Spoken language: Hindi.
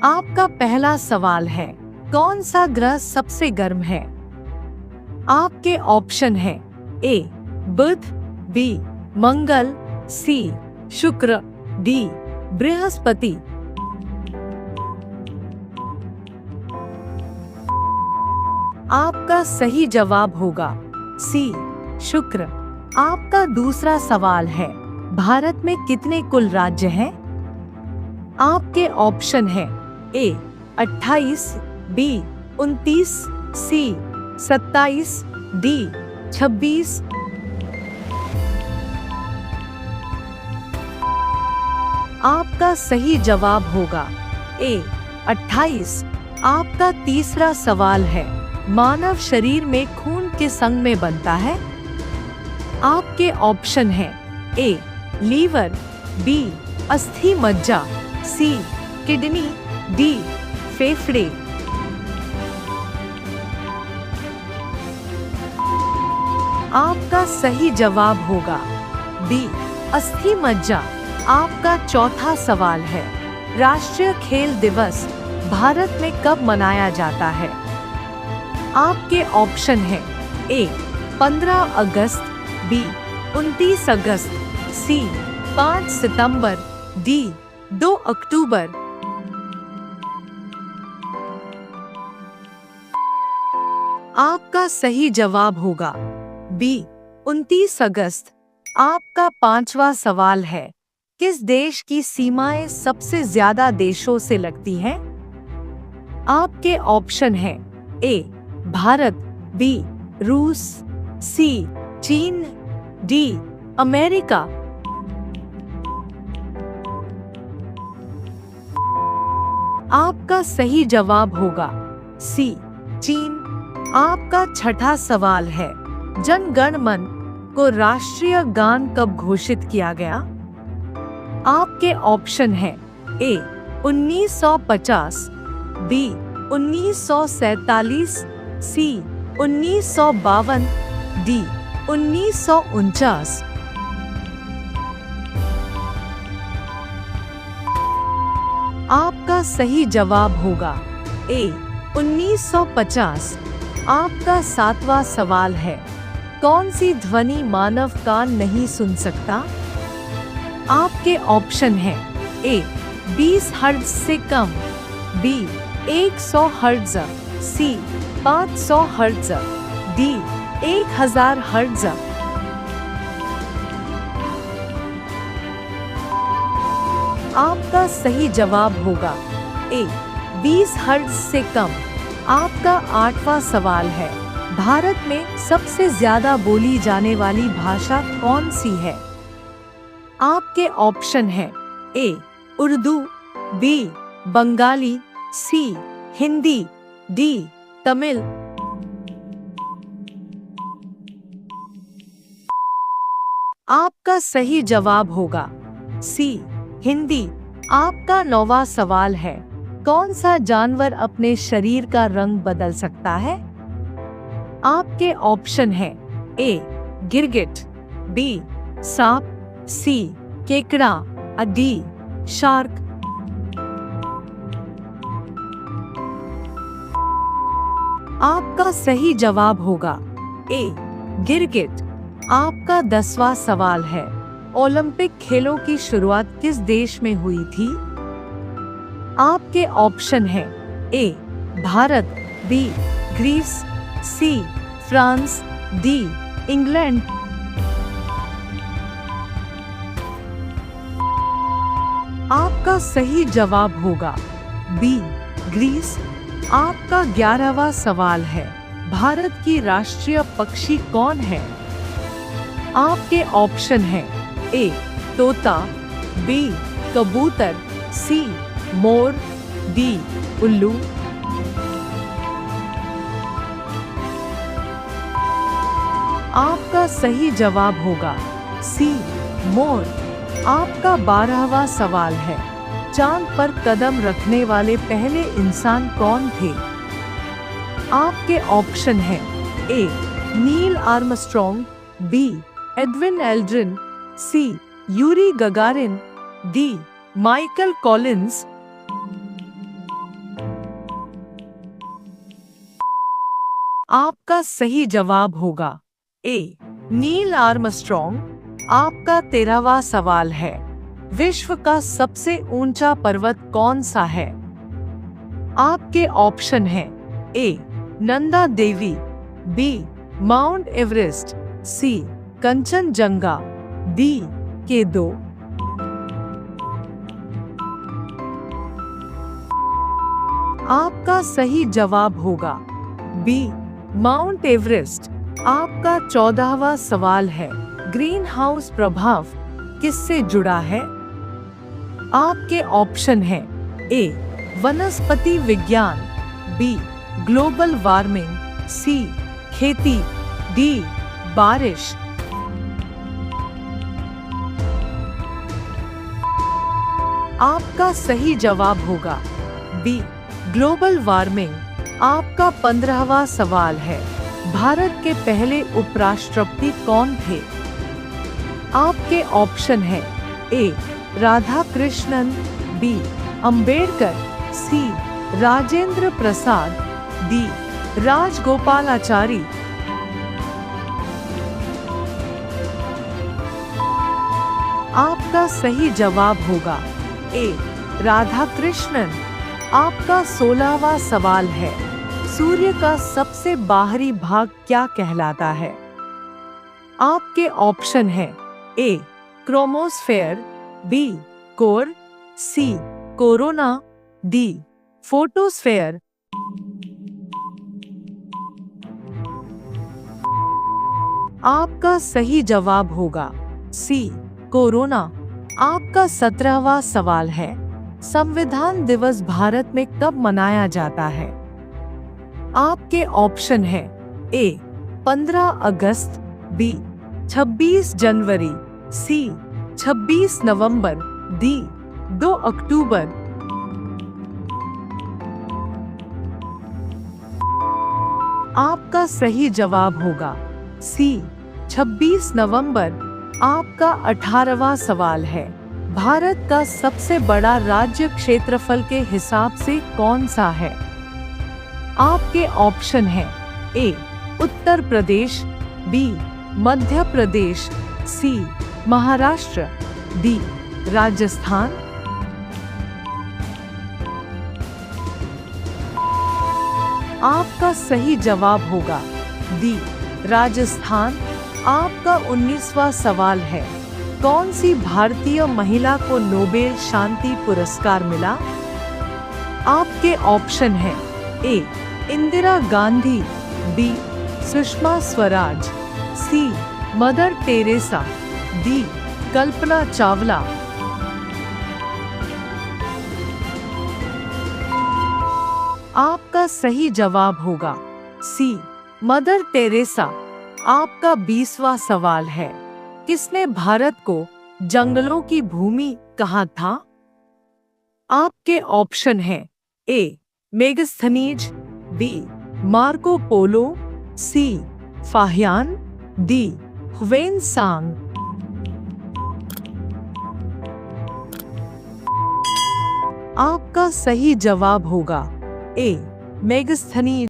आपका पहला सवाल है, कौन सा ग्रह सबसे गर्म है? आपके ऑप्शन है ए बुध, बी मंगल, सी शुक्र, डी बृहस्पति। आपका सही जवाब होगा सी शुक्र। आपका दूसरा सवाल है, भारत में कितने कुल राज्य हैं? आपके ऑप्शन है ए 28, बी 29, सी 27, डी 26। आपका सही जवाब होगा ए 28। आपका तीसरा सवाल है, मानव शरीर में खून किस अंग में बनता है? आपके ऑप्शन है ए लीवर, बी अस्थि मज्जा, सी किडनी, डी फेफड़े। आपका सही जवाब होगा बी अस्थि मज्जा। आपका चौथा सवाल है, राष्ट्रीय खेल दिवस भारत में कब मनाया जाता है? आपके ऑप्शन है ए 15 अगस्त, बी 29 अगस्त, सी 5 सितंबर, डी 2 अक्टूबर। आपका सही जवाब होगा बी 29 अगस्त। आपका पांचवा सवाल है, किस देश की सीमाएं सबसे ज्यादा देशों से लगती हैं? आपके ऑप्शन है ए भारत, बी रूस, सी चीन, डी अमेरिका। आपका सही जवाब होगा सी चीन। आपका छठा सवाल है, जन गण मन को राष्ट्रीय गान कब घोषित किया गया? आपके ऑप्शन है ए 1950, बी 1947, सी 1952, डी 1949। आपका सही जवाब होगा ए 1950। आपका सातवां सवाल है, कौन सी ध्वनि मानव कान नहीं सुन सकता? आपके ऑप्शन है ए 20 हर्ट्ज से कम, बी 100 हर्ट्ज, सी 500 हर्ट्ज, डी 1000 हर्ट्ज। आपका सही जवाब होगा ए 20 हर्ट्ज से कम। आपका आठवां सवाल है, भारत में सबसे ज्यादा बोली जाने वाली भाषा कौन सी है? आपके ऑप्शन है ए उर्दू, बी बंगाली, सी हिंदी, डी तमिल। आपका सही जवाब होगा सी हिंदी। आपका नौवां सवाल है, कौन सा जानवर अपने शरीर का रंग बदल सकता है? आपके ऑप्शन है ए गिरगिट, बी सांप, सी केकड़ा, डी शार्क। आपका सही जवाब होगा ए गिरगिट। आपका 10वां सवाल है, ओलंपिक खेलों की शुरुआत किस देश में हुई थी? आपके ऑप्शन है A Bharat, B Greece, C France, D England. आपका सही जवाब होगा बी ग्रीस। आपका 11वां सवाल है, भारत की राष्ट्रीय पक्षी कौन है? आपके ऑप्शन है ए तोता, बी कबूतर, सी मोर, डी उल्लू। आपका सही जवाब होगा सी मोर। आपका 12वां सवाल है, चांद पर कदम रखने वाले पहले इंसान कौन थे? आपके ऑप्शन है A Neil Armstrong, B Edwin Aldrin, C Yuri Gagarin, D Michael Collins. आपका सही जवाब होगा ए नील आर्मस्ट्रॉन्ग। आपका 13वां सवाल है, विश्व का सबसे ऊंचा पर्वत कौन सा है? आपके ऑप्शन हैं ए Nanda Devi, B mount Everest, सी कंचनजंगा, डी K2। आपका सही जवाब होगा बी माउंट एवरेस्ट। आपका 14वां सवाल है, ग्रीन हाउस प्रभाव किससे जुड़ा है? आपके ऑप्शन हैं ए वनस्पति विज्ञान, बी ग्लोबल वार्मिंग, सी खेती, डी बारिश। आपका सही जवाब होगा बी ग्लोबल वार्मिंग। आपका 15वां सवाल है, भारत के पहले उपराष्ट्रपति कौन थे? आपके ऑप्शन है ए राधा कृष्णन, बी अंबेडकर, सी राजेंद्र प्रसाद, डी राजगोपालाचारी। आपका सही जवाब होगा ए राधा कृष्णन। आपका 16वां सवाल है, सूर्य का सबसे बाहरी भाग क्या कहलाता है? आपके ऑप्शन हैं A chromosphere, B core, C corona, D photosphere. आपका सही जवाब होगा सी कोरोना। आपका 17वां सवाल है, संविधान दिवस भारत में कब मनाया जाता है? आपके ऑप्शन है ए 15 अगस्त, बी 26 जनवरी, सी 26 नवंबर, डी 2 अक्टूबर। आपका सही जवाब होगा सी 26 नवंबर। आपका 18वां सवाल है, भारत का सबसे बड़ा राज्य क्षेत्रफल के हिसाब से कौन सा है? आपके ऑप्शन हैं ए उत्तर प्रदेश, बी मध्य प्रदेश, सी महाराष्ट्र, डी राजस्थान। आपका सही जवाब होगा डी राजस्थान। आपका 19वां सवाल है, कौन सी भारतीय महिला को नोबेल शांति पुरस्कार मिला? आपके ऑप्शन हैं ए इंदिरा गांधी, बी सुषमा स्वराज, सी mother Teresa, D Kalpana Chawla. आपका सही जवाब होगा सी मदर टेरेसा। आपका 20वां सवाल है, किसने भारत को जंगलों की भूमि कहा था? आपके ऑप्शन हैं ए मेगस्थनीज, बी मार्को पोलो, सी फाहियान, डी ह्वेनसांग। आपका सही जवाब होगा ए मेगस्थनीज।